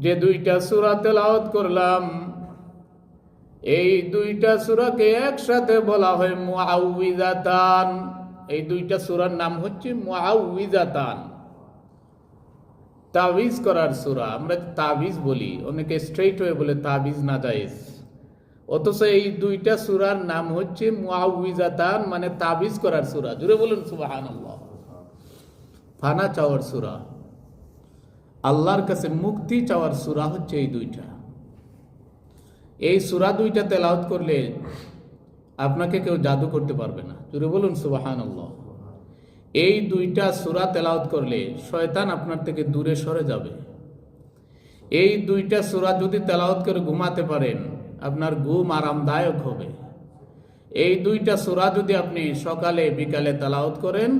যে দুইটা সূরা তেলাওয়াত করলাম, এই দুইটা সূরাকে একসাথে বলা হয় মুআউযিজাতান। এই দুইটা সূরার নাম হচ্ছে মুআউযিজাতান, তাবিজ করার সূরা। আমরা তাবিজ বলি, অনেকে স্ট্রেইট হয়ে বলে তাবিজ না জায়েজ, অথচ এই দুইটা সূরার নাম হচ্ছে মুআউযিজাতান, মানে তাবিজ করার সূরা। জুড়ে বলুন সুবহানাল্লাহ। ফানা চাওয়ার সূরা, আল্লাহর কাছে মুক্তি চাওয়ার সূরা হচ্ছে এই দুইটা। এই সূরা দুইটা তেলাওয়াত করলে আপনাকে কেউ জাদু করতে পারবে না। জুড়ে বলুন সুবহানাল্লাহ। এই দুইটা সূরা তেলাওয়াত করলে শয়তান আপনার থেকে দূরে সরে যাবে। এই দুইটা সূরা যদি তেলাওয়াত করে ঘুমাতে পারেন, আপনার ঘুম আরামদায়ক হবে। এই দুইটা সূরা যদি আপনি সকালে বিকালে তেলাওয়াত করেন,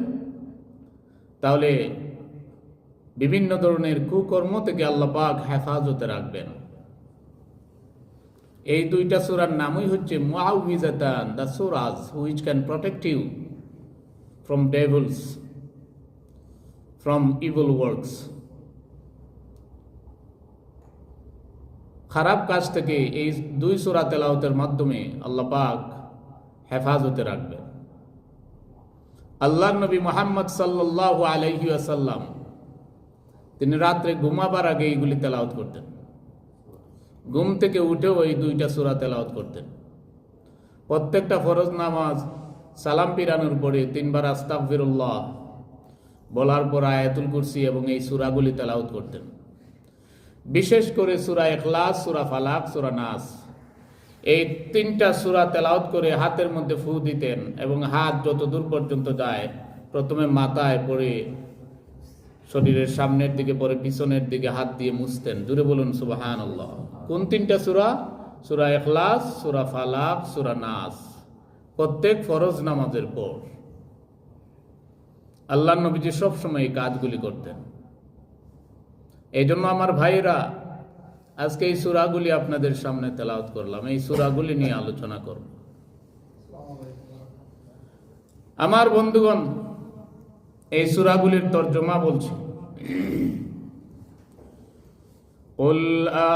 তাহলে বিভিন্ন ধরনের কুকর্ম থেকে আল্লাহ পাক হেফাজতে রাখবেন। এই দুইটা সূরার নামই হচ্ছে মুআউযিজাতান, the surahs which can protect you from devils, from evil works. খারাপ কাজ থেকে এই দুই সূরা তেলাওয়াতের মাধ্যমে আল্লাহ পাক হেফাজতে রাখবেন। আল্লাহর নবী মুহাম্মদ সাল্লাল্লাহু আলাইহি ওয়াসাল্লাম তিনি রাত্রে ঘুমাবার আগে এইগুলি তেলাওয়াত করতেন। ঘুম থেকে উঠেও এই দুইটা সূরা তেলাওয়াত করতেন। প্রত্যেকটা ফরজ নামাজ সালাম ফিরানোর পরে 3 বার আস্তাগফিরুল্লাহ বলার পর আয়াতুল কুরসি এবং এই সূরাগুলি তেলাওয়াত করতেন। বিশেষ করে সূরা ইখলাস, সূরা ফালাক, সূরা নাস, এই 3টা সূরা তেলাওয়াত করে হাতের মধ্যে ফু দিতেন এবং হাত যত দূর পর্যন্ত যায়, প্রথমে মাথায়, পরে শরীরের সামনের দিকে, পরে পিছনের দিকে হাত দিয়ে মুছতেন। জুড়ে বলুন সুবহানাল্লাহ। কোন 3টা সূরা? সূরা ইখলাস, সূরা ফালাক, সূরা নাস। প্রত্যেক ফরজ নামাজের পর আল্লাহর নবীজি সবসময় এই কাজগুলি করতেন। এই জন্য আমার ভাইরা, আজকে এই সূরাগুলি আপনাদের সামনে তেলাওয়াত করলাম, এই সূরাগুলি নিয়ে আলোচনা করব। আমার বন্ধুগণ, এই সূরাগুলির তরজমা বলছি। কুল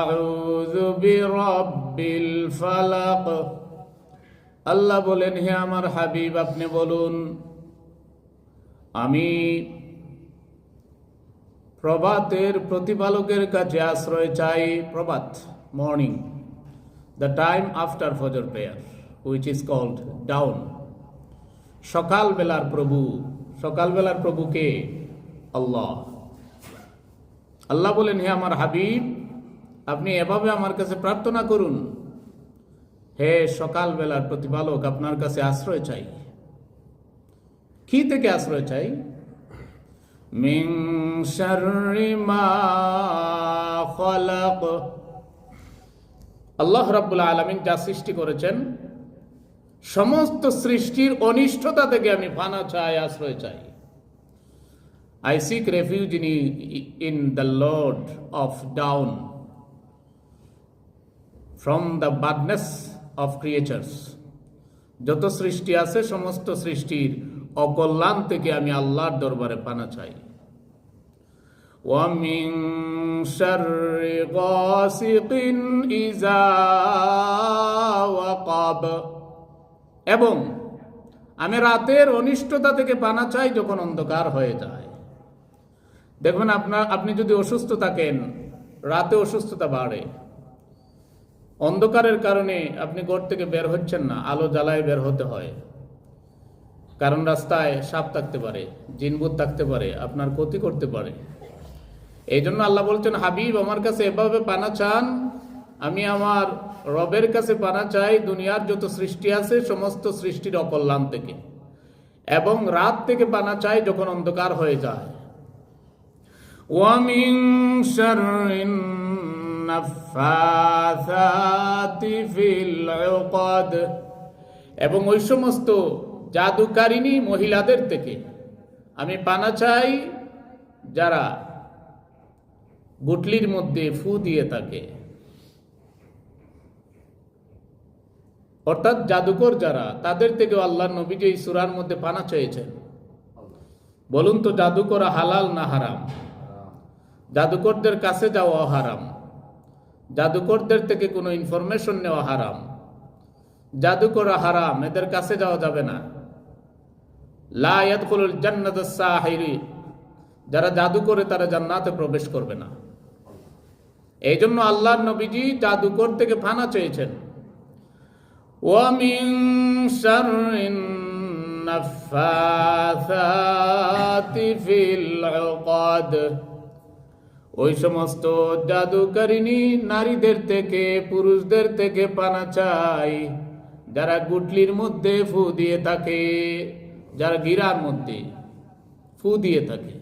আউযু বিরাব্বিল ফালাক। আল্লাহ বলেন, হে আমার হাবিব আপনি বলুন, আমি প্রভাতের প্রতিপালকের কাছে আশ্রয় চাই। প্রভাত, morning, the time after Fajr prayer, which is called dawn. সকালবেলার প্রভু, সকালবেলার প্রভুকে আল্লাহ। আল্লাহ বলেন, হে আমার হাবিব আপনি এভাবে আমার কাছে প্রার্থনা করুন, হে সকালবেলার প্রতিপালক আপনার কাছে আশ্রয় চাই। কি থেকে আশ্রয় চাই? মিন শাররি মা খালাক। আল্লাহ রাব্বুল আলামিন যা সৃষ্টি করেছেন, সমস্ত সৃষ্টির অনিষ্টতা থেকে আমি পানা চাই, আশ্রয় চাই। I seek refuge in the Lord of down, from the badness of creatures. যত সৃষ্টি আছে সমস্ত সৃষ্টির অকল্যাণ থেকে আমি আল্লাহর দরবারে পানা চাই। ওয়া মিন শাররি গাসিকিন ইযা ওয়াকাব। এবং আমি রাতের অনিষ্টতা থেকে পানা চাই যখন অন্ধকার হয়ে যায়। দেখবেন আপনি যদি অসুস্থ থাকেন, রাতে অসুস্থতা বাড়ে। অন্ধকারের কারণে আপনি ঘর থেকে বের হচ্ছেন না, আলো জ্বালায় বের হতে হয়। কারণ রাস্তায় সাপ থাকতে পারে, জিনভূত থাকতে পারে, আপনার ক্ষতি করতে পারে। এই জন্য আল্লাহ বলছেন, হাবিব আমার কাছে এভাবে পানা চান। আমি আমার রবের কাছে পানা চাই দুনিয়ার যত সৃষ্টি আছে সমস্ত সৃষ্টির অকল্যাণ থেকে, এবং রাত থেকে পানা চাই যখন অন্ধকার হয়ে যায়। ওয়া মিন শাররিন নাফাসাতি ফিল উকাদ। এবং ওই সমস্ত জাদুকারিনী মহিলাদের থেকে আমি পানা চাই যারা গুটলির মধ্যে ফু দিয়ে থাকে, অর্থাৎ জাদুকর যারা, তাদের থেকে আল্লাহর নবী যে এই সূরার মধ্যে পানা চেয়েছেন। বলুন তো জাদু করা হালাল না হারাম? জাদুকরদের কাছে যাওয়া হারাম, জাদুকরদের থেকে কোনো ইনফরমেশন নেওয়া হারাম, জাদুকরা হারাম, এদের কাছে যাওয়া যাবে না। লা ইয়াদখুলুল জান্নাতাস সাহিরি, যারা জাদু করে তারা জান্নাতে প্রবেশ করবে না। এই জন্য আল্লাহর নবীজি জাদুকর থেকে পানা চেয়েছেন। ওয়া মিন শাররিন নাফাসাতি ফিল উকাদ, ওই সমস্ত জাদুকারিনী নারীদের থেকে, পুরুষদের থেকে পানা চাই যারা গুটলির মধ্যে ফু দিয়ে থাকে, যারা গিরার মধ্যে ফু দিয়ে থাকে।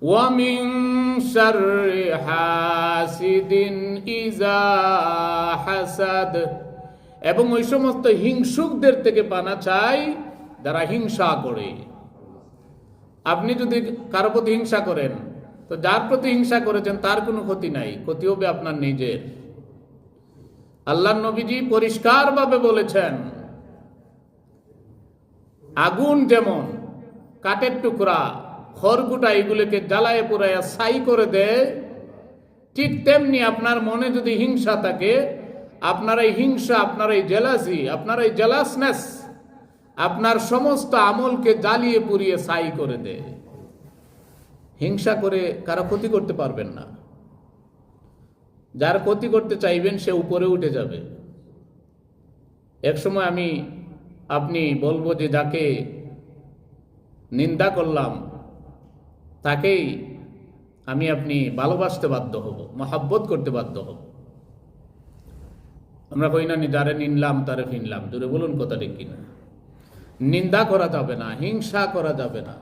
ওয়া মিন শাররি হাসিদিন ইযা হাসাদ, এবং ওই সমস্ত হিংসুকদের থেকে পানা চাই যারা হিংসা করে। আপনি যদি কারো প্রতি হিংসা করেন, তো যার প্রতি হিংসা করেছেন তার কোনো ক্ষতি নাই, ক্ষতি হবে আপনার নিজের। আল্লাহর নবীজি পরিষ্কারভাবে বলেছেন, আগুন যেমন কাঠের টুকরা, খড়কুটা এগুলোকে জ্বালায় পুরাইয়া ছাই করে দেয়, ঠিক তেমনি আপনার মনে যদি হিংসা থাকে, আপনার এই হিংসা, আপনার এই জেলাসি, আপনার এই জেলাসনেস আপনার সমস্ত আমলকে জ্বালিয়ে পুড়িয়ে ছাই করে দেয়। হিংসা করে কারো ক্ষতি করতে পারবেন না। যার ক্ষতি করতে চাইবেন সে উপরে উঠে যাবে। একসময় আপনি বলবো যে যাকে নিন্দা করলাম তাকেই আপনি ভালোবাসতে বাধ্য হব, মহাব্বত করতে বাধ্য হব। আমরা কই না যারে নিনলাম তারে ফিনলাম, জোরে বলুন কথা ঠিক কিনা? নিন্দা করা যাবে না, হিংসা করা যাবে না,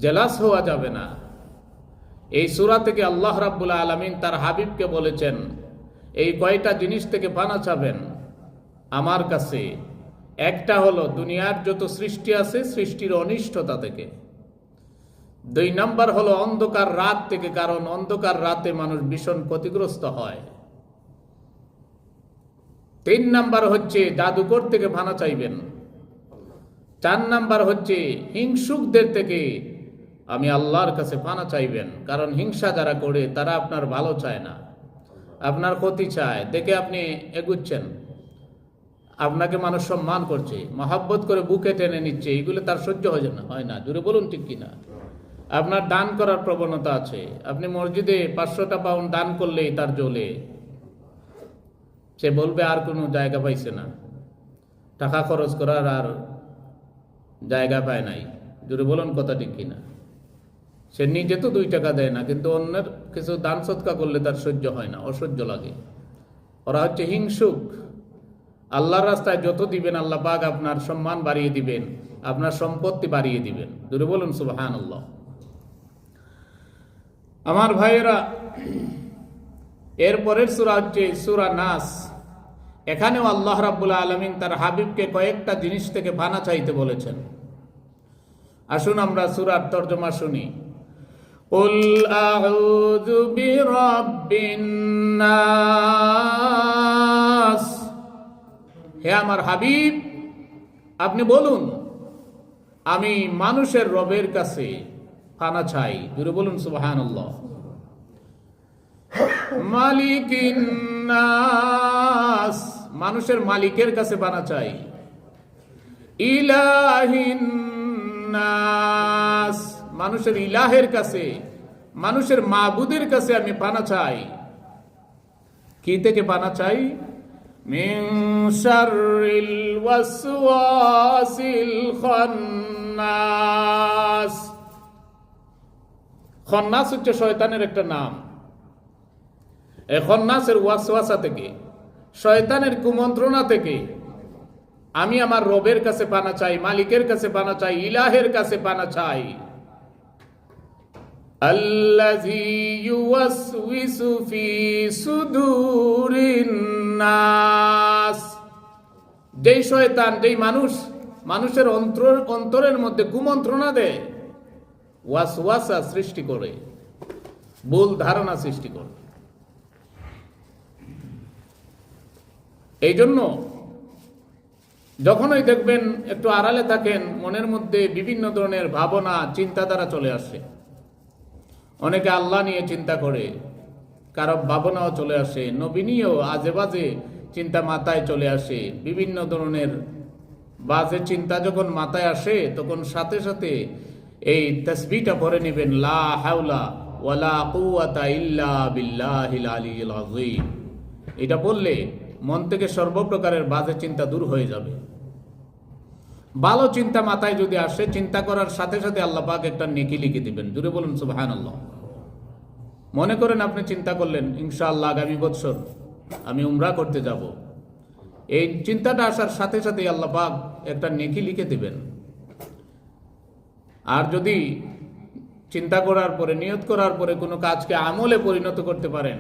জেলাস হওয়া যাবে না। এই সূরা থেকে আল্লাহ রাব্বুল আলামিন তার হাবিবকে বলেছেন, এই কয়টা জিনিস থেকে পানা চাবেন আমার কাছে। একটা হলো দুনিয়ার যত সৃষ্টি আছে সৃষ্টির অনিষ্টতা থেকে। 2 নাম্বার হলো অন্ধকার রাত থেকে, কারণ অন্ধকার রাতে মানুষ ভীষণ ক্ষতিগ্রস্ত হয়। 3 নাম্বার হচ্ছে জাদুকর থেকে পানা চাইবেন। 4 নাম্বার হচ্ছে হিংসুকদের থেকে আমি আল্লাহর কাছে পানা চাইবেন, কারণ হিংসা যারা করে তারা আপনার ভালো চায় না, আপনার ক্ষতি চায়। দেখে আপনি এগুচ্ছেন, আপনাকে মানুষ সম্মান করছে, মহাব্বত করে বুকে টেনে নিচ্ছে, এগুলো তার সহ্য হয় না। জোরে বলুন ঠিক কিনা? আপনার দান করার প্রবণতা আছে, আপনি মসজিদে 500টা পাউন্ড দান করলেই তার জ্বলে, সে বলবে আর কোনো জায়গা পাইছে না, টাকা খরচ করার আর জায়গা পায় নাই। জোরে বলুন কথা ঠিক কিনা? সে নিজে তো 2 টাকা দেয় না, কিন্তু অন্যের কিছু দান সৎকা করলে তার সহ্য হয় না, অসহ্য লাগে। ওরা হচ্ছে হিংসুক। আল্লাহর রাস্তায় যত দিবেন আল্লাহ পাক আপনার সম্মান বাড়িয়ে দিবেন, আপনার সম্পত্তি বাড়িয়ে দিবেন। জোরে বলুন সুবহানাল্লাহ। আমার ভাইয়েরা, এরপরের সূরা হচ্ছে সূরা নাস। এখানেও আল্লাহ রাব্বুল আলামিন তার হাবিবকে কয়েকটা জিনিস থেকে পানা চাইতে বলেছেন। আসুন আমরা সূরার তরজমা শুনি। কুল আউযু বিরাব্বিন নাস, হে আমার হাবিব আপনি বলুন আমি মানুষের রবের কাছে পানা চাই। জোরে বলুন সুবহানাল্লাহ। মালিকিন নাস, মানুষের মালিকের কাছে পানা চাই। ইলাহিন নাস, মানুষের ইলাহের কাছে, মানুষের মাবুদের কাছে আমি পানা চাই। কি থেকে পানা চাই? মিন শাররিল ওয়াসওয়াসিল খান্নাস। খান্নাস হচ্ছে শয়তানের একটা নাম। এই খান্নাসের ওয়াসওয়াসা থেকে, শয়তানের কুমন্ত্রণা থেকে আমি আমার রবের কাছে পানা চাই, মালিকের কাছে পানা চাই, ইলাহের কাছে পানা চাই। আল্লাযী ইউওয়াসউইসু ফি সুদুরিন নাস, যেই শয়তান, যেই মানুষের অন্তরের মধ্যে কুমন্ত্রণা দেয়, ওয়াসওয়াসা সৃষ্টি করে, ভুল ধারণা সৃষ্টি করে। এই জন্য যখনই দেখবেন একটু আড়ালে থাকেন, মনের মধ্যে বিভিন্ন ধরনের ভাবনা চিন্তাধারা চলে আসে। অনেকে আল্লাহ নিয়ে চিন্তা করে, কারো ভাবনাও চলে আসে, নবীনীয় আজে বাজে চিন্তা মাথায় চলে আসে। বিভিন্ন ধরনের বাজে চিন্তা যখন মাথায় আসে তখন সাথে সাথে এই তাসবিহটা পড়ে নেবেন, লা হাওলা ওয়ালা কুওয়াতা ইল্লা বিল্লাহিল আলিয়্যিল আযীম। এটা বললে মন থেকে সর্বপ্রকারের বাজে চিন্তা দূর হয়ে যাবে। ভালো চিন্তা মাথায় যদি আসে, চিন্তা করার সাথে সাথে আল্লাহ পাক একটা নেকি লিখে দিবেন। জুড়ে বলুন সুবহানাল্লাহ। মনে করেন আপনি চিন্তা করলেন ইনশাআল্লাহ আগামী বছর আমি উমরা করতে যাব, এই চিন্তাটা আসার সাথে সাথে আল্লাহ পাক একটা নেকি লিখে দিবেন। আর যদি চিন্তা করার পরে, নিয়ত করার পরে কোনো কাজকে আমলে পরিণত করতে পারেন,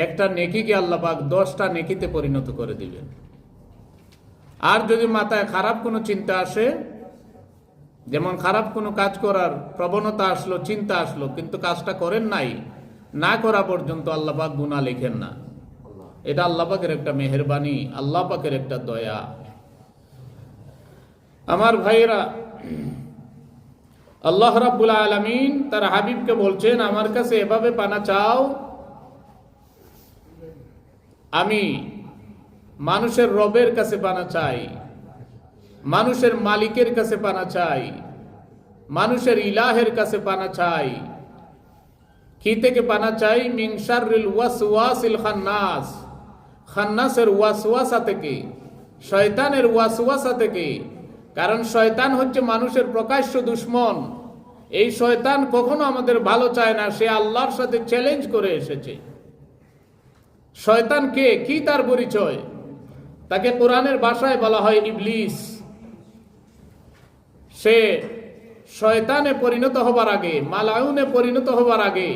একটা নেকিকে আল্লাহ পাক 10টা নেকিতে পরিণত করে দিবেন। আর যদি মাথায় খারাপ কোনো চিন্তা আসে, যেমন খারাপ কোনো কাজ করার প্রবণতা আসলো, চিন্তা আসলো, কিন্তু কাজটা করেন নাই, না করা পর্যন্ত আল্লাহ পাক গুনাহ লেখেন না। এটা আল্লাহ পাকের একটা মেহেরবানি, আল্লাহ পাকের একটা দয়া। আমার ভাইয়েরা, আল্লাহ রাব্বুল আলামিন তার হাবিবকে বলছেন, আমার কাছে এভাবে পানা চাও, আমি মানুষের রবের কাছে পানা চাই, মানুষের মালিকের কাছে পানা চাই, মানুষের ইলাহের কাছে পানা চাই। কি থেকে পানা চাই? মিন শাররিল ওয়াসওয়াসিল খান্নাস, খান্নাসের ওয়াসওয়াসা থেকে, শয়তানের ওয়াসওয়াসা থেকে। কারণ শয়তান হচ্ছে মানুষের প্রকাশ্য দুশমন। এই শয়তান কখনো আমাদের ভালো চায় না, সে আল্লাহর সাথে চ্যালেঞ্জ করে এসেছে। শয়তান কে, কি তার পরিচয়? তাকে কোরআনের ভাষায় বলা হয় ইবলিস। সে শয়তানে পরিণত হবার আগে, মালাউনে পরিণত হবার আগে,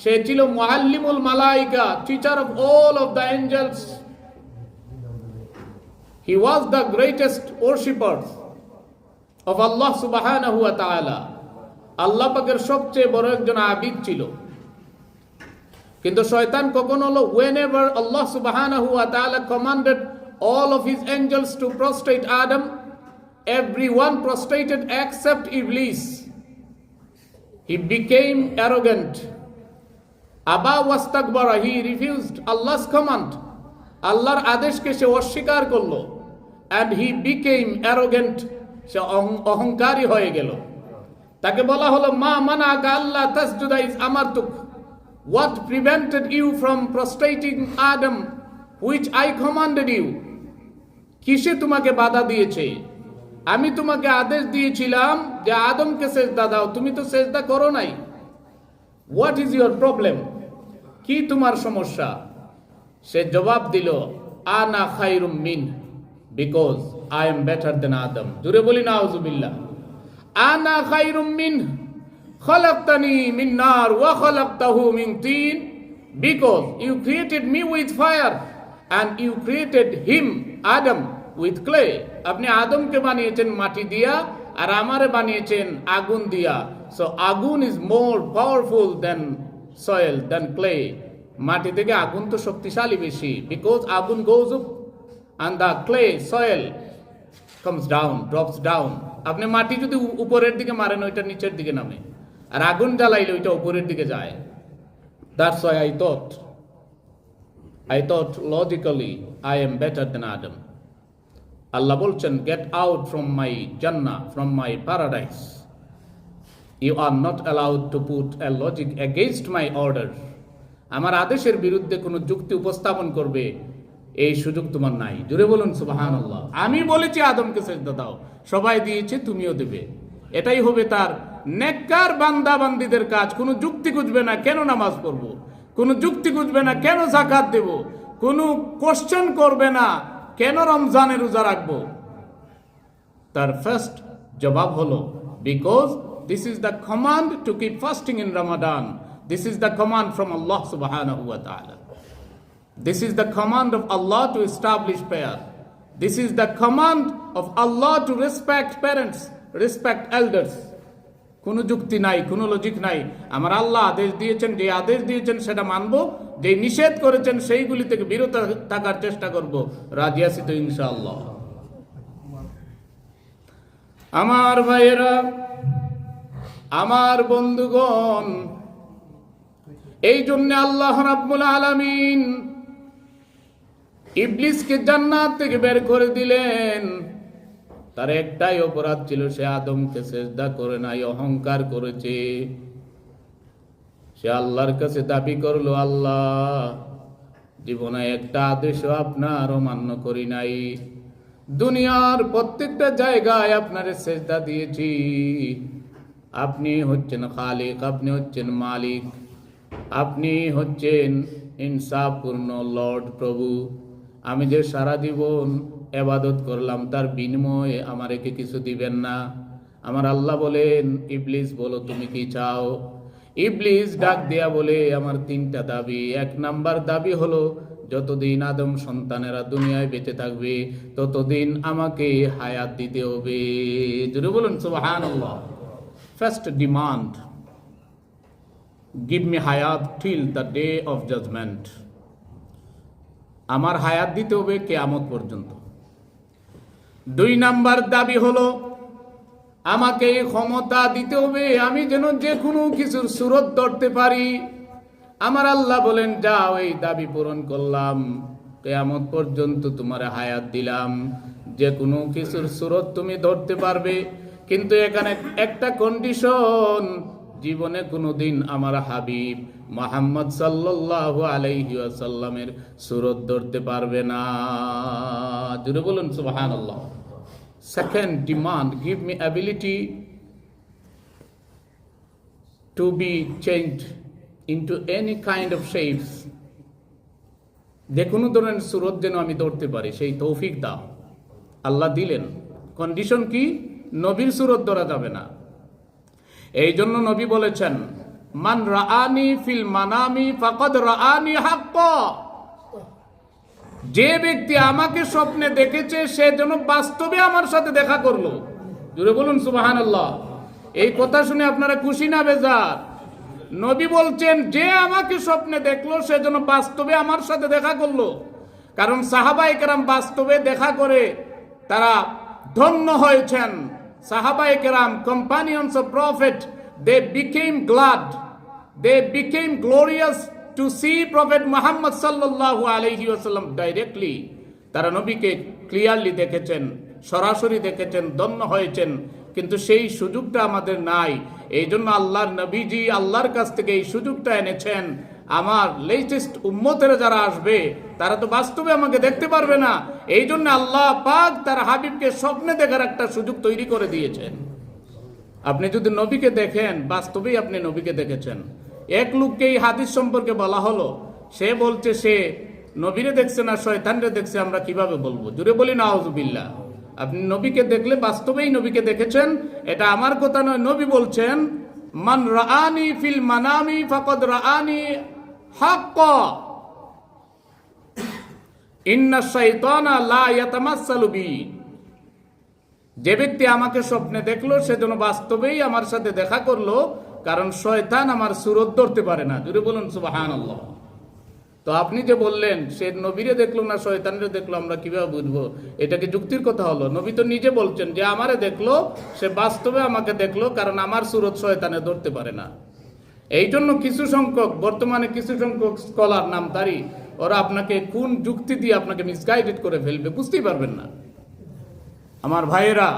সে ছিল মুআল্লিমুল মালাইকা, teacher of all of the angels. He was the greatest worshipper of Allah subhanahu wa ta'ala. আল্লাহ পাকের সবচেয়ে বড় একজন আবিদ ছিল। কিন্তু শয়তান কখন হলো, whenever Allah subhanahu wa ta'ala commanded all of his angels to prostrate Adam, everyone prostrated except Iblis. He became arrogant. Aba wastakbara, he refused Allah's command. আল্লাহর আদেশকে সে অস্বীকার করলো, and he became arrogant, সে অহংকারী হয়ে গেল। তাকে বলা হলো, মা মানাকা আল্লাহ তাসজুদা is আমারতুক, what prevented you from prostrating Adam which I commanded you? কিসে তোমাকে বাধা দিয়েছে? আমি তোমাকে আদেশ দিয়েছিলাম যে আদমকে সেজদা দাও, তুমি তো সেজদা করো নাই। What is your problem? কি তোমার সমস্যা? সে জবাব দিল, আনা খায়রুম মিন, because I am better than Adam. জুড়ে বলি নাউজুবিল্লাহ। আনা খায়রুম মিন, খালাকতানি মিন নার ওয়া খালাকতাহু মিন তিন, because you created me with fire and you created him, Adam, with clay. আপনি আদমকে বানিয়েছেন মাটি দিয়া, আর আমারে বানিয়েছেন আগুন দিয়া। So আগুন is more powerful than soil, than clay. মাটি থেকে আগুন তো শক্তিশালী বেশি, because আগুন goes up and the clay, soil comes down, drops down. আপনি মাটি যদি উপরের দিকে মারেন, ওইটা নিচের দিকে নামে, আর আগুন জ্বালাইলে ওইটা উপরের দিকে যায়। That's why I thought logically I am better than Adam. আল্লাহ বলছেন, get out from my Jannah, from my paradise. You are not allowed to put a logic against my order. আমার আদেশের বিরুদ্ধে কোনো যুক্তি উপস্থাপন করবে, এই সুযোগ তোমার নাই। জুড়ে বলুন সুবহানাল্লাহ। আমি বলেছি আদমকে সেজদা দাও, সবাই দিয়েছে, তুমিও দেবে। এটাই হবে তার নেককার বান্দা বান্দীদের কাজ। কোনো যুক্তি খুঁজবে না কেন নামাজ পড়বো, কোনো যুক্তি খুঁজবে না কেন যাকাত দেব, কোনো কোশ্চেন করবে না কেন রমজানের রোজা রাখবো। তার ফার্স্ট জবাব হলো, because this is the command to keep fasting in Ramadan. This is the command from Allah subhanahu wa ta'ala. This is the command of Allah to establish prayer. This is the command of Allah to respect parents, respect elders. কোনো যুক্তি নাই, কোনো logic নাই। আমার আল্লাহ আদেশ দিয়েছেন, যে আদেশ দিয়েছেন সেটা মানবো, যে নিষেধ করেছেন সেইগুলি থেকে বিরত থাকার চেষ্টা করব। রাজি আছি তো ইনশাআল্লাহ। আমার ভাইয়েরা, আমার বন্ধুগণ, এই জন্য আল্লাহ রাব্বুল আলামিন ইবলিসকে জান্নাত থেকে বের করে দিলেন। তার একটাই অপরাধ ছিল, সে আদমকে সিজদা করে নাই, অহংকার করেছে। সে আল্লাহর কাছে দাবি করলো, আল্লাহ জীবনে একটা আদেশও আপনার অমান্য করি নাই, দুনিয়ার প্রত্যেকটা জায়গায় আপনার সিজদা দিয়েছি, আপনি হচ্ছেন খালিক, আপনি হচ্ছেন মালিক, আপনি হচ্ছেন ইনসাফপূর্ণ লর্ড প্রভু। আমি যে সারা জীবন ইবাদত করলাম তার বিনিময়ে আমাকে কিছু দিবেন না? আমার আল্লাহ বলেন, ইবলিস বলো তুমি কি চাও? ইবলিস ডাক দেয়া বলে, আমার তিনটা দাবি। এক নাম্বার দাবি হলো, যতদিন আদম সন্তানেরা দুনিয়ায় বেঁচে থাকবে ততদিন আমাকে হায়াত দিতে হবে। জোরে বলুন সুবহানাল্লাহ। ফার্স্ট ডিমান্ড, গিভ মি হায়াত till the day of judgment. আমার হায়াত দিতে হবে কিয়ামত পর্যন্ত। দুই নাম্বার দাবি হলো, আমাকে ক্ষমতা দিতে হবে, আমি যেন যে কোনো কিছুর সুরত ধরতে পারি। আমার আল্লাহ বলেন, যাও, এই দাবি পূরণ করলাম, কিয়ামত পর্যন্ত তোমার হায়াত দিলাম, যে কোনো কিছুর সুরত তুমি ধরতে পারবে। কিন্তু এখানে একটা কন্ডিশন, জীবনে কোনোদিন আমার হাবিব মুহাম্মদ সাল্লাল্লাহু আলাইহি ওয়াসাল্লামের সুরত ধরতে পারবে না। জোরে বলুন সুবহানাল্লাহ। Second demand, give me ability to be changed into any kind of shapes. যে কোনো ধরনের সুরত যেন আমি ধরতে পারি, সেই তৌফিক দাও। আল্লাহ দিলেন। কন্ডিশন কি? নবীর সুরত ধরা যাবে না। এই জন্য নবী বলেছেন, মান রাআনি ফিল মানামি ফাকাদ রাআনি হাক্কা। যে ব্যক্তি আমাকে স্বপ্নে দেখেছে সে যেন বাস্তবে আমার সাথে দেখা করলো। জোরে বলুন সুবহানাল্লাহ। এই কথা শুনে আপনারা খুশি না বেজার? নবী বলছেন, যে আমাকে স্বপ্নে দেখলো সে যেন বাস্তবে আমার সাথে দেখা করলো। কারণ সাহাবায়ে কেরাম বাস্তবে দেখা করে তারা ধন্য হয়েছেন। সাহাবায়ে কেরাম, companions of prophet, they became glad, they became glorious to see Prophet Muhammad sallallahu alayhi wasallam directly. তারা নবীকে ক্লিয়ারলি দেখেছেন, সরাসরি দেখেছেন, ধন্য হয়েছেন। কিন্তু সেই সুযোগটা আমাদের নাই। এই জন্য আল্লাহর নবীজি আল্লাহর কাছ থেকে এই সুযোগটা এনেছেন। আমার লেটেস্ট উম্মতেরা যারা আসবে তারা তো বাস্তবে আমাকে দেখতে পারবে না। এই জন্য আল্লাহ পাক তার হাবিবকে স্বপ্নে দেখার একটা সুযোগ তৈরি করে দিয়েছেন। আপনি যদি নবীকে দেখেন, বাস্তবেই আপনি নবীকে দেখেছেন। এক লোককে এই হাদিস সম্পর্কে বলা হলো, সে বলছে সে নবীরে দেখছে না শয়তানরে দেখছে। আমরা কিভাবে বলবো? জুড়ে বলি নাউজুবিল্লাহ। আপনি নবীকে দেখলে বাস্তবেই নবীকে দেখেছেন, এটা আমার কথা নয়। নবী বলছেন, মান রাআনি ফিল মানামি ফাকাদ রাআনি হাক্কা ইন্না শাইতানা লা ইয়াতামাসসালু বি। যে ব্যক্তি আমাকে স্বপ্নে দেখলো সে যেন বাস্তবেই আমার সাথে দেখা করলো, কারণ শয়তান আমার সুরত ধরতে পারে না। জোরে বলুন সুবহানাল্লাহ। তো আপনি যে বললেন সে নবীরে দেখলো না শয়তানরে দেখলো, আমরা কিভাবে বুঝবো? এটা কি যুক্তির কথা হলো? নবী তো নিজে বলছেন যে আমারে দেখলো, সে বাস্তবে আমাকে দেখলো, কারণ আমার সুরত শয়তানে ধরতে পারে না। এই জন্য কিছু সংখ্যক, বর্তমানে কিছু সংখ্যক স্কলার নামধারী, ওরা আপনাকে কোন যুক্তি দিয়ে আপনাকে মিসগাইডেড করে ফেলবে বুঝতেই পারবেন না। আমার ভাইয়েরা,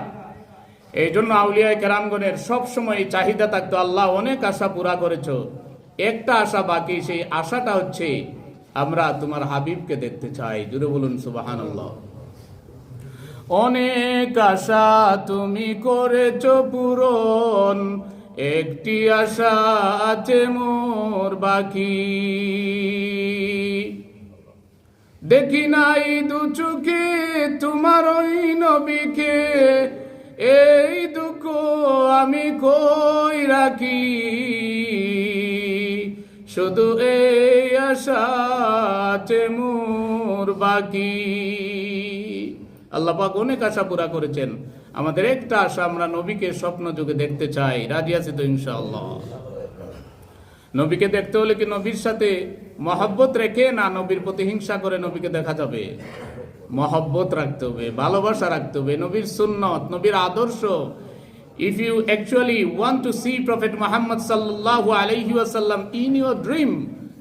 এই জন্য আউলিয়ায়ে কেরামগণের সবসময় চাহিদা থাকতো, আল্লাহ অনেক আশা পুরা করেছ, একটা আশা বাকি, সেই আশাটা হচ্ছে আমরা তোমার হাবিবকে দেখতে চাই। জুড়ে বলুন সুবহানাল্লাহ। অনেক আশা তুমি করেছ পূরণ, একটি আশা আছে মোর বাকি। দেখি নাই দু চোখে তোমার ওই নবীকে, এই দুঃখ আমি কই রাখি। শুধু এই আশা আছে মোর বাকি। আল্লাহ পাক অনেক আশা পুরা করেছেন। আমাদের একটা আশা, আমরা নবীকে স্বপ্ন যুগে দেখতে চাই। রাজি আছি তো ইনশাআল্লাহ? নবীকে দেখতে হলে কি নবীর সাথে মহব্বত রেখে, না নবীর প্রতি হিংসা করে নবীকে দেখা যাবে? মহব্বত রাখতে হবে, ভালোবাসা রাখতে হবে, নবীর সুন্নত, নবীর আদর্শ। If you actually want to see Prophet Muhammad sallallahu alayhi wasallam in your dream,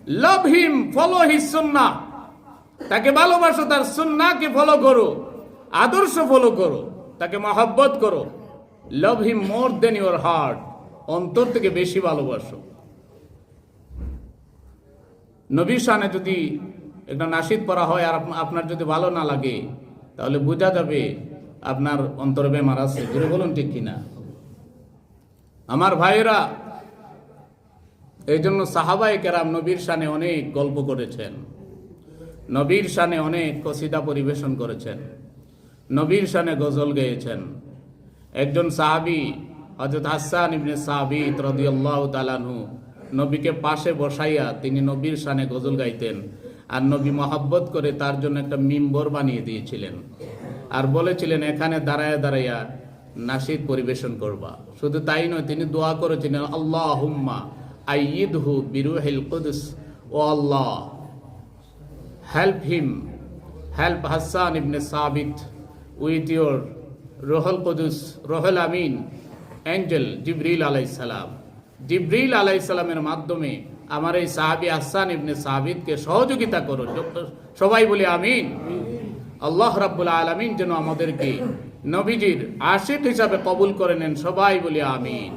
love him, follow his সুন্নাহ, তাকে ভালোবাসো, তার সুন্নাহকে ফলো করো, আদর্শ ফলো করো, তাকে মহব্বত করো। লাভ হিম মোর দেন ইউর হার্ট, অন্তর থেকে বেশি ভালোবাসো। নবীর শানে যদি একটা নাশিদ পড়া হয় আর আপনার যদি ভালো না লাগে, তাহলে বোঝা যাবে আপনার অন্তরে বেমার আছে। জোরে বলুন ঠিক কিনা? আমার ভাইয়েরা, এই জন্য সাহাবায়ে কেরাম নবীর শানে অনেক গল্প করেছেন, নবীর শানে অনেক কসিদা পরিবেশন করেছেন, নবীর শানে গজল গেয়েছেন। একজন সাহাবী হযরত হাসান ইবনে সাবিত রাদিয়াল্লাহু তাআলা আনহু, নবীকে পাশে বসাইয়া তিনি নবীর শানে গজল গাইতেন, আর নবী মহব্বত করে তার জন্য একটা মিম্বর বানিয়ে দিয়েছিলেন, আর বলেছিলেন এখানে দাঁড়ায়া দাঁড়াইয়া নাশিদ পরিবেশন করবা। শুধু তাই নয়, তিনি দোয়া করেছিলেন, আল্লাহুম্মা আইয়িদহু বিরুহিল কুদস, O Allah help him, help Hasan ibn Thabit with your রুহুল কুদস, রুহুল আমিন, এঞ্জেল জিবরিল আলাইহিস সালাম। জিবরিল আলাইহিস সালামের মাধ্যমে আমার এই সাহাবী হাসান ইবনে সাবিতকে সহযোগিতা করো। সবাই বলি আমিন। আল্লাহ রাব্বুল আলামিন যেন আমাদেরকে নবীজির আশিক হিসাবে কবুল করে নেন। সবাই বলি আমিন।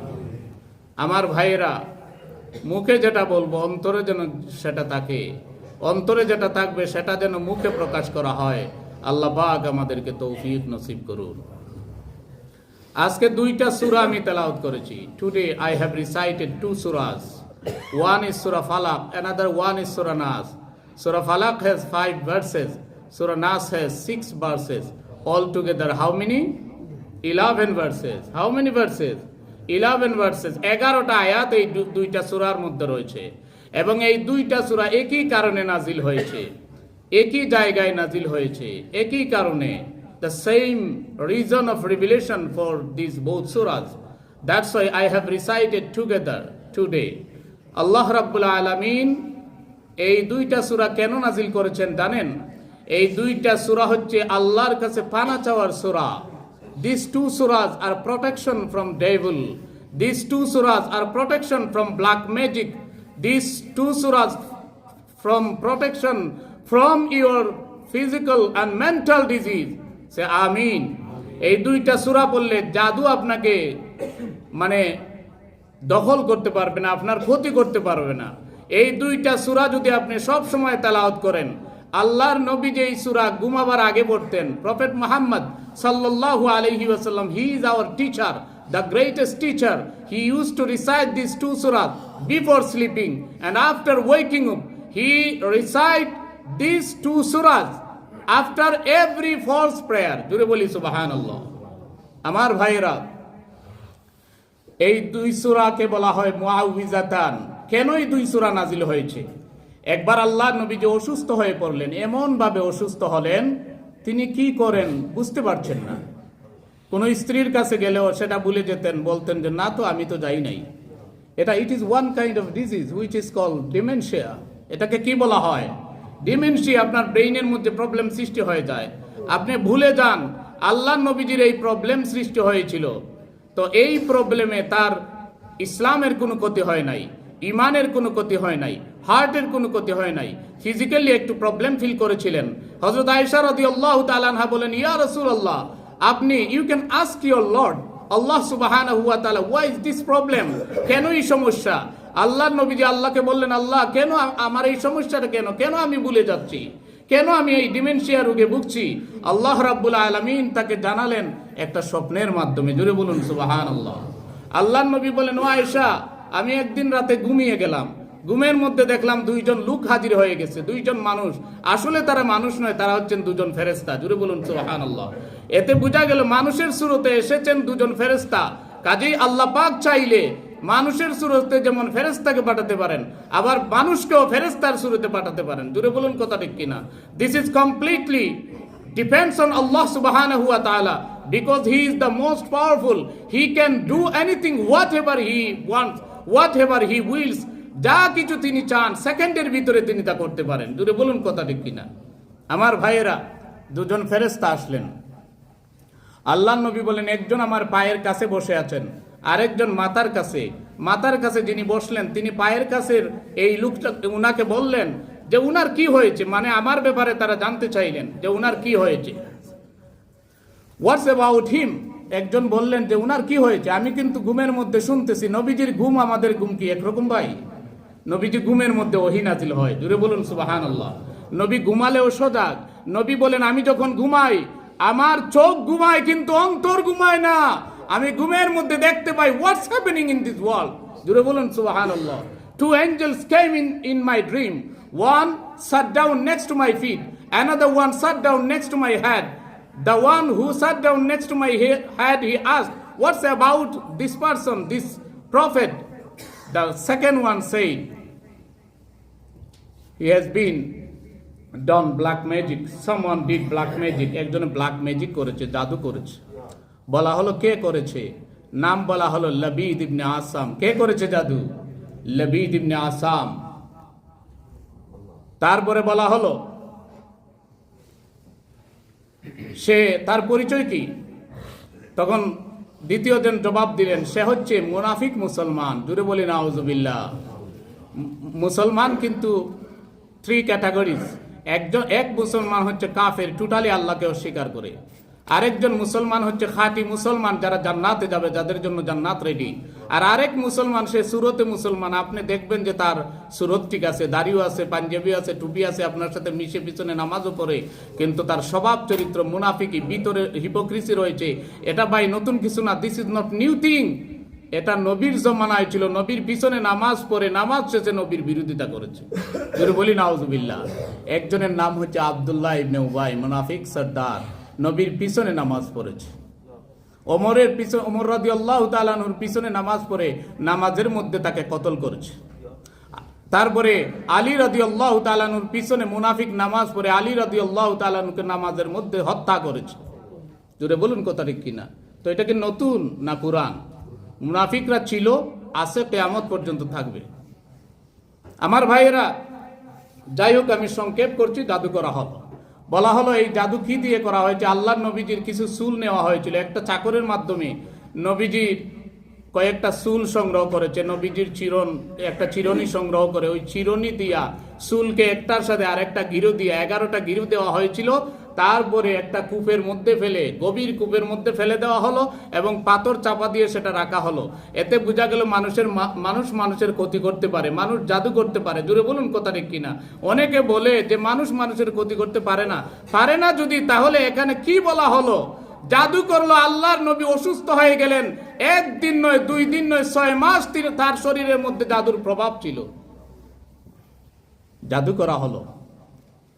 আমার ভাইয়েরা, মুখে যেটা বলবো অন্তরে যেন সেটা থাকে, অন্তরে যেটা থাকবে সেটা যেন মুখে প্রকাশ করা হয়। আল্লাহ পাক আমাদেরকে তৌফিক নসিব করুন। আজকে দুইটা সূরা আমি তেলাওয়াত করেছি। Today I have recited two surahs. One is Surah Falaq, another one is Surah Nas. Surah Falaq has 5 verses, Surah Nas has 6 verses. Altogether how many? 11 verses. How many verses? 11 verses. 11টা আয়াত এই দুইটা সূরার মধ্যে রয়েছে, এবং এই দুইটা সূরা একই কারণে নাজিল হয়েছে, একই জায়গায় নাজিল হয়েছে, একই কারণে। The same reason of revelation for these both surahs. That's why I have recited together today. আল্লাহ রাব্বুল আলামিন এই দুইটা সূরা কেন নাজিল করেছেন জানেন? এই দুইটা সূরা হচ্ছে আল্লাহর কাছে পানা চাওয়ার সূরা। These two surahs are protection from devil. These two surahs are protection from black magic. These two surahs from protection from your physical and mental disease. Say আমিন। এই দুইটা সূরা পড়লে জাদু আপনাকে দখল করতে পারবে না, আপনার ক্ষতি করতে পারবে না। এই দুইটা সূরা যদি আপনি সব সময় তেলাওয়াত করেন, আল্লাহর নবী যে এই সূরা ঘুমাবার আগে পড়তেন, প্রফেট মুহাম্মদ সাল্লাল্লাহু আলাইহি ওয়াসাল্লাম, he is our teacher, the greatest teacher. He used to recite this two সূরা before sleeping and after waking up. He recite these two surahs after every false prayer. জোরে বলি সুবহানাল্লাহ। আমার ভাইরা, এই দুই সূরাকে বলা হয় মুআউযিজাতান। কেন এই দুই সূরা নাজিল হয়েছে? একবার আল্লাহর নবী যে অসুস্থ হয়ে পড়লেন, এমন ভাবে অসুস্থ হলেন, তিনি কি করেন বুঝতে পারছেন না। কোন স্ত্রীর কাছে গেলেও সেটা ভুলে যেতেন, বলতেন যে না তো আমি তো যাই নাই। এটা it is one kind of disease which is called dementia. এটাকে কি বলা হয়? ডিমেনশিয়া। আপনার ব্রেইনের মধ্যে প্রবলেম সৃষ্টি হয়ে যায়, আপনি ভুলে যান আল্লাহর নবীজির এই প্রবলেম সৃষ্টি হয়েছিল। তো এই প্রবলেমে তার ইসলামের কোনো ক্ষতি হয় নাই, ইমানের কোনো ক্ষতি হয় নাই, হার্টের কোনো ক্ষতি হয় নাই, ফিজিক্যালি একটু প্রবলেম ফিল করেছিলেন। হযরত আয়েশা রাদিয়াল্লাহু তাআলা আনহা বলেন, ইয়া রাসূলুল্লাহ, আপনি you can ask your lord Allah সুবহানাহু ওয়া তাআলা, হোয়াই ইজ দিস প্রবলেম? কেন এই সমস্যা? আল্লাহর নবীজি আল্লাহকে বললেন, আল্লাহ কেন আমার এই সমস্যাটা, কেন আমি ভুলে যাচ্ছি, কেন আমি এই ডিমেনশিয়া রোগে ভুগছি? আল্লাহ রাব্বুল আলামিন তাকে জানালেন একটা স্বপ্নের মাধ্যমে। জোরে বলুন সুবহানাল্লাহ। আল্লাহর নবী বলেন, ও আয়েশা, আমি একদিন রাতে ঘুমিয়ে গেলাম, ঘুমের মধ্যে দেখলাম দুইজন লোক হাজির হয়ে গেছে, দুইজন মানুষ। আসলে তারা মানুষ নয়, তারা হচ্ছেন দুজন ফেরেশতা। জোরে বলুন সুবহানাল্লাহ। এতে বোঝা গেল মানুষের সুরতে এসেছেন দুজন ফেরেশতা। কাজেই আল্লাহ পাক চাইলে মানুষের সুরতে যেমন ফেরেশতাকে পাঠাতে পারেন, আবার মানুষকেও ফেরেশতার সুরতে পাঠাতে পারেন। জোরে বলুন কথা ঠিক কিনা? This is completely depends on Allah subhanahu wa ta'ala, because he is the most powerful. He can do anything, whatever he wants, whatever he wills. যা কিছু তিনি চান সেকেন্ডের ভিতরে তিনি তা করতে পারেন। জোরে বলুন কথা ঠিক কিনা? আমার ভাইয়েরা, দুজন ফেরেশতা আসলেন। আল্লাহর নবী বলেন, একজন আমার পায়ের কাছে বসে আছেন, আরেকজন মাতার কাছে যিনি বসলেন, তিনি পায়ের কাছের এই লোকটা উনাকে বললেন যে উনার কি হয়েছে, মানে আমার ব্যাপারে তারা জানতে চাইলেন যে উনার কি হয়েছে। হোয়াটস অ্যাবাউট হিম? একজন বললেন যে উনার কি হয়েছে, আমি কিন্তু ঘুমের মধ্যে শুনতেছি। নবীজির ঘুম আমাদের ঘুম কি একরকম ভাই? নবীজি ঘুমের মধ্যে ওহী নাযিল হয়, জুড়ে বলুন সুবহানাল্লাহ। নবী ঘুমালেও সজাগ। নবী বলেন আমি যখন ঘুমাই আমার চোখ ঘুমায় কিন্তু অন্তর ঘুমায় না। আমি ঘুমের মধ্যে দেখতে পাই what's happening in this world, জুড়ে বলুন সুবহানাল্লাহ। Two angels came in my dream. One sat down next to my feet, another one sat down next to my head. The one who sat down next to my head, he asked, what's about this person, this prophet? The second one said, he has been done black magic. Someone did black magic. একজনে black magic করেছে, জাদু করেছে। বলা হলো কে করেছে, নাম বলা হলো লবিদ ইবনে আসাম। কে করেছে জাদু? লবিদ ইবনে আসাম। তারপরে বলা হলো সে, তার পরিচয় কি? তখন দ্বিতীয় জন জবাব দিলেন সে হচ্ছে মুনাফিক মুসলমান। জুড়ে বলি নাউজুবিল্লাহ। মুসলমান কিন্তু 3 ক্যাটাগরিজ। এক মুসলমান হচ্ছে কাফের, টোটালি আল্লাহকে অস্বীকার করে। আরেকজন মুসলমান হচ্ছে খাঁটি মুসলমান, যারা জান্নাতে যাবে, যাদের জন্য জান্নাত রেডি। আর আরেক মুসলমান সে সুরতে মুসলমান, আপনি দেখবেন যে তার সুরত ঠিক আছে, দাড়িও আছে, পাঞ্জাবি আছে, টুপি আছে, আপনার সাথে মিশে পিছনে নামাজও পড়ে, কিন্তু তার স্বভাব চরিত্র মুনাফিকি, ভিতরে হিপোক্রিসি রয়েছে। এটা ভাই নতুন কিছু না, this is not new thing. এটা নবীর জমানায় ছিল। নবীর পিছনে নামাজ পড়ে নামাজ শেষে নবীর বিরোধিতা করেছে। বলি নাউজুবিল্লাহ। একজনের নাম হচ্ছে আব্দুল্লাহ ইবনে উবাই, মুনাফিক সর্দার, নবীর পিছনে নামাজ পড়েছে। ওমর রাদিয়াল্লাহু তাআলা আনহুর পিছনে নামাজ পড়ে নামাজের মধ্যে তাকে কতল করেছে। তারপরে আলী রাদিয়াল্লাহু তাআলা আনহুর পিছনে মুনাফিক নামাজ পড়ে আলী রাদিয়াল্লাহু তাআলা আনহুকে নামাজের মধ্যে হত্যা করেছে। জোরে বলুন কথা ঠিক কিনা? তো এটা কি নতুন না পুরান? মুনাফিকরা ছিল, আছে, কিয়ামত পর্যন্ত থাকবে। আমার ভাইয়েরা, যাই হোক আমি সংক্ষেপ করছি। জাদু করা হলো, বলা হলো এই জাদু কি দিয়ে করা হয়েছে? আল্লাহর নবীজির কিছু চুল নেওয়া হয়েছিল একটা চাকরের মাধ্যমে। নবীজির কয়েকটা চুল সংগ্রহ করেছে, নবীজির একটা চিরনি সংগ্রহ করে ওই চিরনি দিয়া চুলকে একটার সাথে আর একটা গিরো দিয়ে 11টা গিরো দেওয়া হয়েছিল। তারপরে একটা কূপের মধ্যে ফেলে, গভীর কূপের মধ্যে ফেলে দেওয়া হলো এবং পাথর চাপা দিয়ে সেটা রাখা হলো। এতে বোঝা গেল মানুষের ক্ষতি করতে পারে, মানুষ জাদু করতে পারে। জুড়ে বলুন কথা ঠিক কিনা? অনেকে বলে যে মানুষের ক্ষতি করতে পারে না যদি, তাহলে এখানে কি বলা হলো? জাদু করলো, আল্লাহর নবী অসুস্থ হয়ে গেলেন, 1 দিন নয় 2 দিন নয় 6 মাস তার শরীরের মধ্যে জাদুর প্রভাব ছিল। জাদু করা হলো।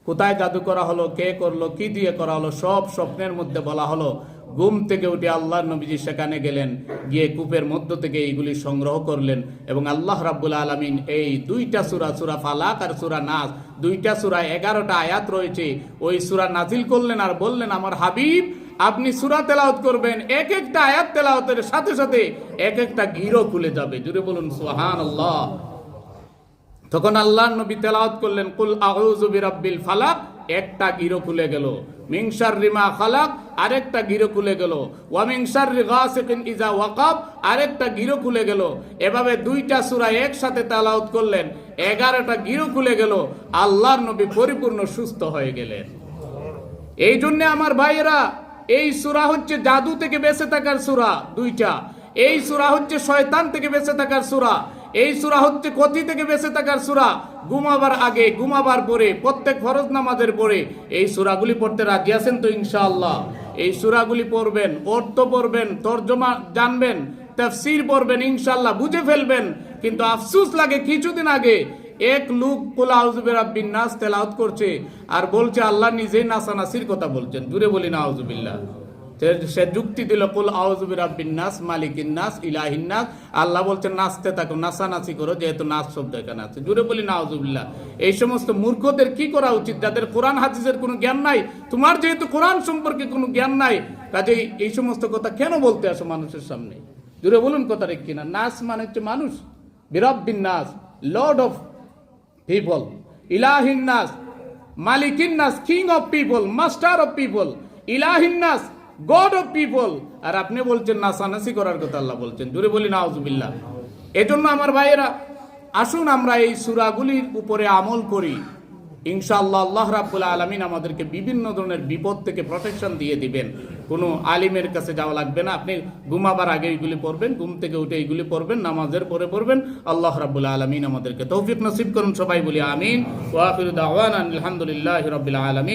কোথায় জাদু করা হলো, কে করলো, কি দিয়ে করা হলো, সব স্বপ্নের মধ্যে বলা হলো। ঘুম থেকে উঠে আল্লাহর নবীজি সেখানে গেলেন, গিয়ে কূপের মধ্য থেকে এইগুলি সংগ্রহ করলেন এবং আল্লাহ রাব্বুল আলামিন এই 2টা সূরা, সূরা ফালাক আর সূরা নাস, 2টা সূরা 11টা আয়াত রয়েছে, ওই সূরা নাজিল করলেন আর বললেন আমার হাবিব আপনি সূরা তেলাওয়াত করবেন, এক একটা আয়াত তেলাওয়াতের সাথে সাথে এক একটা গিরো খুলে যাবে। জুড়ে বলুন সুবহানাল্লাহ। তখন আল্লাহর নবী তেলাওয়াত করলেন কুল আউযু বিরাব্বিল ফালাক, একটা গিরো খুলে গেল। মিন শাররি মা খালাক, আরেকটা গিরো খুলে গেল। ওয়া মিন শাররি গাসিকিন ইযা ওয়াকাব, আরেকটা গিরো খুলে গেল। এভাবে 2টা সূরা একসাথে তেলাওয়াত করলেন, 11টা গিরো খুলে গেল। আল্লাহর নবী পরিপূর্ণ সুস্থ হয়ে গেলেন। এই জন্য আমার ভাইয়েরা, এই সূরা হচ্ছে জাদু থেকে বেঁচে থাকার সূরা 2টা। এই সূরা হচ্ছে শয়তান থেকে বেঁচে থাকার সূরা। এই সূরা হচ্ছে ক্ষতি থেকে বেঁচে থাকার সূরা। ঘুমাবার আগে, ঘুমাবার পরে, প্রত্যেক ফরজ নামাজের পরে এই সূরাগুলি পড়তে রাজি আছেন তো ইনশাআল্লাহ? এই সূরাগুলি পড়বেন, অর্থ পড়বেন, তরজমা জানবেন, তাফসীর পড়বেন, ইনশাআল্লাহ বুঝে ফেলবেন। কিন্তু আফসোস লাগে, কিছুদিন আগে এক লোক কুল আউযু বিরাব্বিন নাস তেলাওয়াত করছে আর বলছে আল্লাহ নিজেই নাসানাসির কথা বলছেন। জুড়ে বলি নাউযুবিল্লাহ। সে যুক্তি দিল কুল আউযু বিরাব্বিন নাস মালিকিন নাস ইলাহিন নাস, আল্লাহ বলছেন নাচতে থাকো, নাচানাচি করো, যেহেতু নাচ শব্দ এখানে আছে। জুড়ে বলি নাউযুবিল্লাহ। এই সমস্ত মূর্খদের কি করা উচিত? যাদের কোরআন হাদিসের কোনো জ্ঞান নাই, তোমার যেহেতু কোরআন সম্পর্কে কোনো জ্ঞান নাই, কাজেই এই সমস্ত কথা কেন বলতে আসো মানুষের সামনে? জুড়ে বলুন কথা ঠিক কিনা? নাস মানে হচ্ছে মানুষ, বিরাব্বিন নাস, Lord of people, Ilahin Nas, Malikin Nas, King of people, Master of people, Ilahin Nas, God of people, আর আপনি বলছেন নাচানাচি করার কথা আল্লাহ বলছেন। জোরে বলি নাউজুবিল্লাহ। এজন্য আমার ভাইয়েরা, আসুন আমরা এই সূরাগুলির উপরে আমল করি। ইনশাআল্লাহ আল্লাহ রাব্বুল আলামিন আমাদেরকে বিভিন্ন ধরনের বিপদ থেকে প্রোটেকশন দিয়ে দিবেন। কোনো আলিমের কাছে যাওয়া লাগবে না, আপনি ঘুমাবার আগে এইগুলি পড়বেন, ঘুম থেকে উঠে এইগুলি পড়বেন, নামাজের পরে পড়বেন। আল্লাহ রাব্বুল আলামিন আমাদেরকে তৌফিক নসিব করুন। সবাই বলি আমিন। ওয়া আখিরু দাওয়ানা আলহামদুলিল্লাহি রাব্বিল আলামিন।